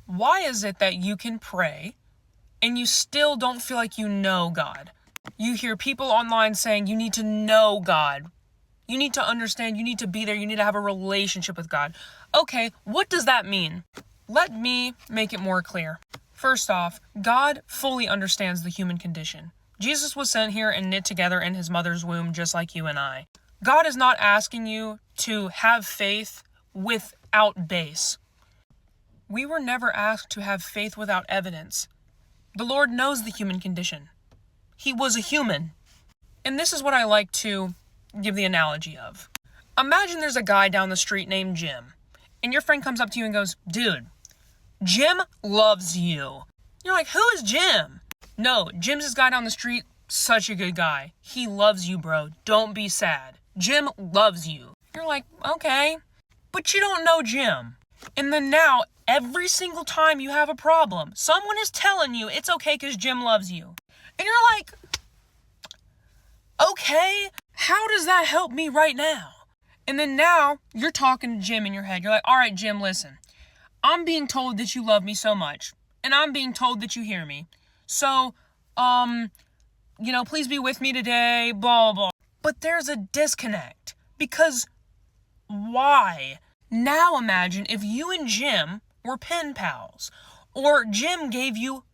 Why is it that you can pray and you still don't feel like you know God? You hear people online saying you need to know God. You need to understand, you need to be there, you need to have a relationship with God. Okay, what does that mean? Let me make it more clear. First off, God fully understands the human condition. Jesus was sent here and knit together in his mother's womb just like you and I. God is not asking you to have faith without base. We were never asked to have faith without evidence. The Lord knows the human condition. He was a human. And this is what I like to give the analogy of. Imagine there's a guy down the street named Jim, and your friend comes up to you and goes, "Dude, Jim loves you." You're like, "Who is Jim?" "No, Jim's this guy down the street, such a good guy. He loves you, bro. Don't be sad. Jim loves you." You're like, "Okay," but you don't know Jim. And then now, every single time you have a problem, someone is telling you it's okay because Jim loves you. And you're like, "Okay, how does that help me right now?" And then now, you're talking to Jim in your head. You're like, "All right, Jim, listen. I'm being told that you love me so much, and I'm being told that you hear me. So, please be with me today, blah, blah, blah." But there's a disconnect, because why? Now imagine if you and Jim were pen pals, or Jim gave you,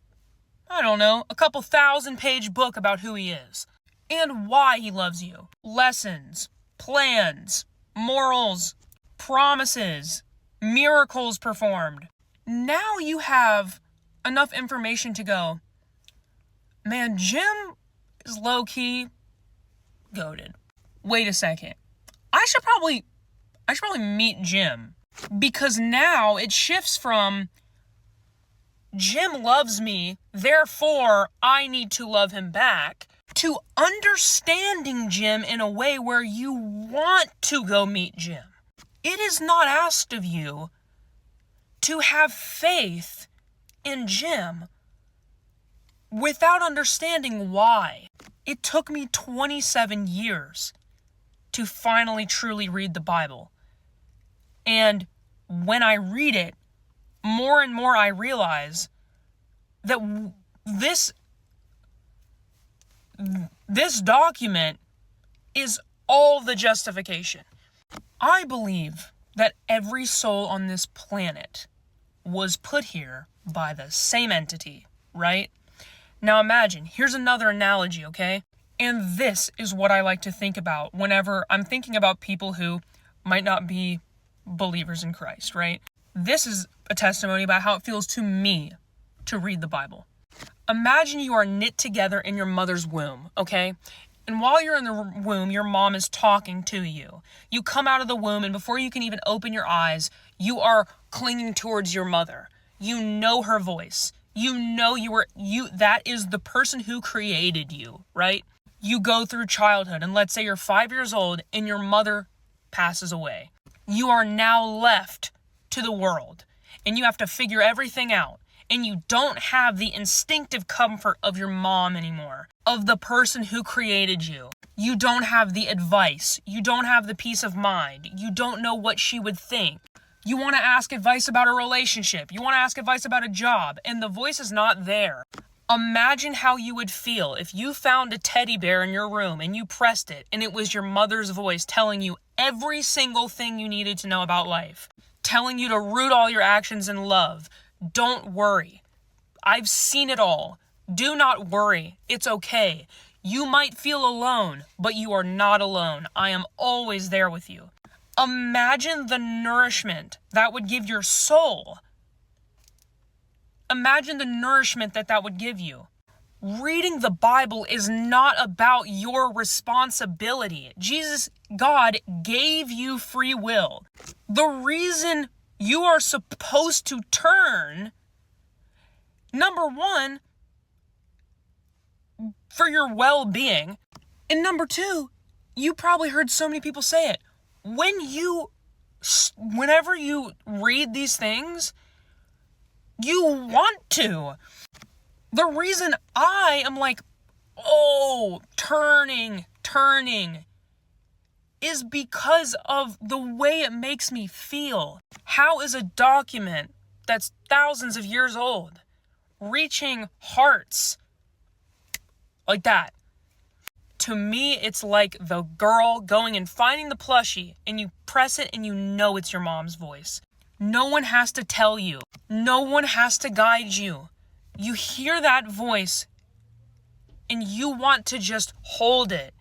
I don't know, a couple 1,000-page book about who he is and why he loves you. Lessons, plans, morals, promises, miracles performed. Now you have enough information to go, "Man, Jim is low-key goated. Wait a second. I should probably meet Jim." Because now it shifts from Jim loves me, therefore I need to love him back, to understanding Jim in a way where you want to go meet Jim. It is not asked of you to have faith in Jim without understanding why. It took me 27 years to finally truly read the Bible. And when I read it, more and more I realize that this document is all the justification. I believe that every soul on this planet was put here by the same entity, right? Now imagine, here's another analogy, okay? And this is what I like to think about whenever I'm thinking about people who might not be believers in Christ, right? This is a testimony about how it feels to me to read the Bible. Imagine you are knit together in your mother's womb, okay? And while you're in the womb, your mom is talking to you. You come out of the womb, and before you can even open your eyes, you are clinging towards your mother. You know her voice. You know that is the person who created you, right? You go through childhood, and let's say you're 5 years old and your mother passes away. You are now left to the world, and you have to figure everything out. And you don't have the instinctive comfort of your mom anymore, of the person who created you. You don't have the advice. You don't have the peace of mind. You don't know what she would think. You want to ask advice about a relationship. You want to ask advice about a job, and the voice is not there. Imagine how you would feel if you found a teddy bear in your room and you pressed it, and it was your mother's voice telling you every single thing you needed to know about life, telling you to root all your actions in love. Don't worry. I've seen it all. Do not worry. It's okay. You might feel alone, but you are not alone. I am always there with you. Imagine the nourishment that would give your soul. Imagine the nourishment that would give you. Reading the Bible is not about your responsibility. God gave you free will. The reason you are supposed to turn, number one, for your well-being, and number two, you probably heard so many people say it. Whenever you read these things, you want to. The reason I am like, turning, is because of the way it makes me feel. How is a document that's thousands of years old, reaching hearts like that. To me, it's like the girl going and finding the plushie, and you press it and you know it's your mom's voice. No one has to tell you. No one has to guide you. You hear that voice and you want to just hold it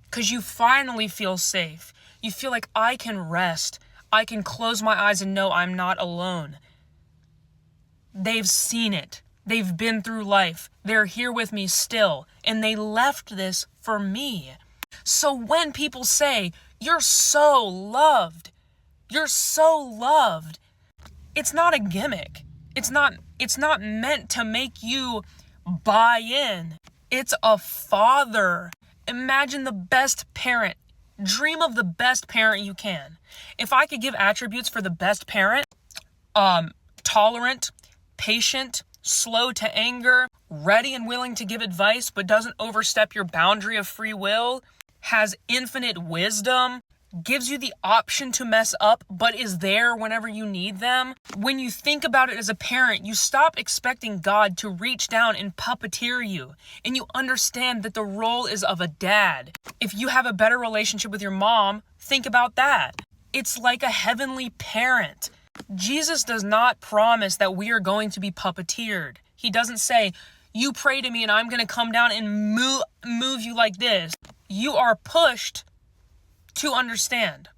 because you finally feel safe. You feel like I can rest. I can close my eyes and know I'm not alone. They've seen it. They've been through life. They're here with me still. And they left this for me. So when people say, you're so loved, it's not a gimmick. It's not meant to make you buy in. It's a father. Imagine the best parent. Dream of the best parent you can. If I could give attributes for the best parent, tolerant, patient, slow to anger, ready and willing to give advice but doesn't overstep your boundary of free will, has infinite wisdom, gives you the option to mess up but is there whenever you need them. When you think about it as a parent, you stop expecting God to reach down and puppeteer you, and you understand that the role is of a dad. If you have a better relationship with your mom, think about that. It's like a heavenly parent. Jesus does not promise that we are going to be puppeteered. He doesn't say, you pray to me and I'm going to come down and move you like this. You are pushed to understand.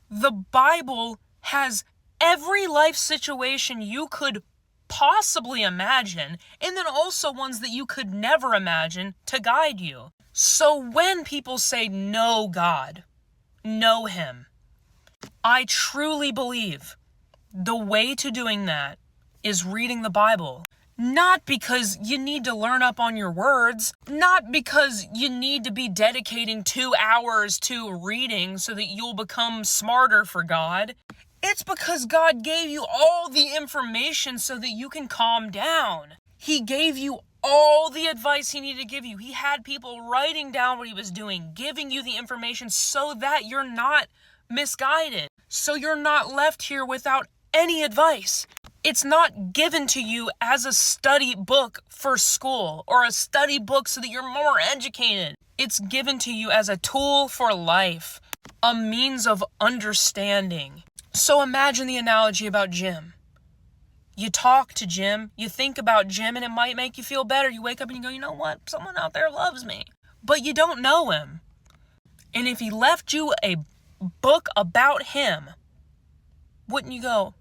The Bible has every life situation you could possibly imagine, and then also ones that you could never imagine to guide you. So when people say, know God, know Him, I truly believe the way to doing that is reading the Bible. Not because you need to learn up on your words, not because you need to be dedicating 2 hours to reading so that you'll become smarter for God. It's because God gave you all the information so that you can calm down. He gave you all the advice He needed to give you. He had people writing down what He was doing, giving you the information so that you're not misguided, so you're not left here without any advice. It's not given to you as a study book for school or a study book so that you're more educated. It's given to you as a tool for life, a means of understanding. So imagine the analogy about Jim. You talk to Jim, you think about Jim, and it might make you feel better. You wake up and you go, you know what? Someone out there loves me. But you don't know him. And if he left you a book about him, wouldn't you go,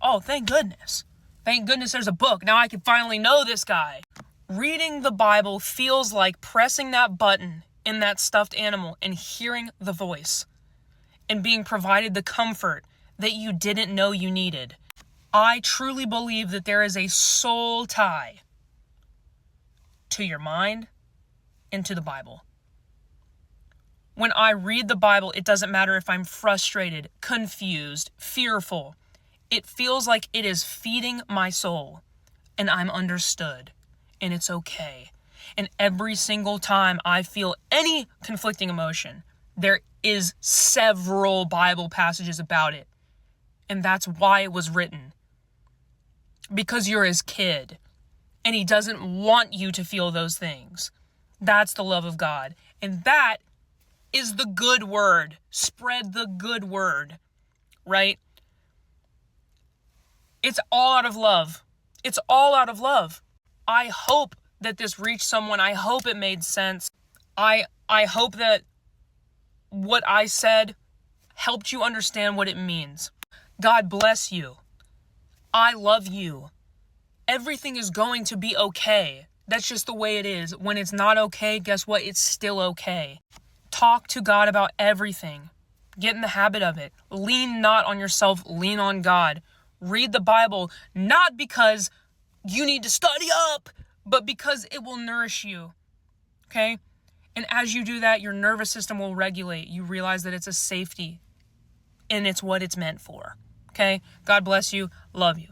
oh, thank goodness. Thank goodness there's a book. Now I can finally know this guy. Reading the Bible feels like pressing that button in that stuffed animal and hearing the voice and being provided the comfort that you didn't know you needed. I truly believe that there is a soul tie to your mind and to the Bible. When I read the Bible, it doesn't matter if I'm frustrated, confused, fearful. It feels like it is feeding my soul, and I'm understood, and it's okay. And every single time I feel any conflicting emotion, there is several Bible passages about it. And that's why it was written. Because you're His kid, and He doesn't want you to feel those things. That's the love of God. And that is the good word. Spread the good word, right? It's all out of love. It's all out of love. I hope that this reached someone. I hope it made sense. I hope that what I said helped you understand what it means. God bless you. I love you. Everything is going to be okay. That's just the way it is. When it's not okay, guess what? It's still okay. Talk to God about everything. Get in the habit of it. Lean not on yourself, lean on God. Read the Bible, not because you need to study up, but because it will nourish you, okay? And as you do that, your nervous system will regulate. You realize that it's a safety, and it's what it's meant for, okay? God bless you. Love you.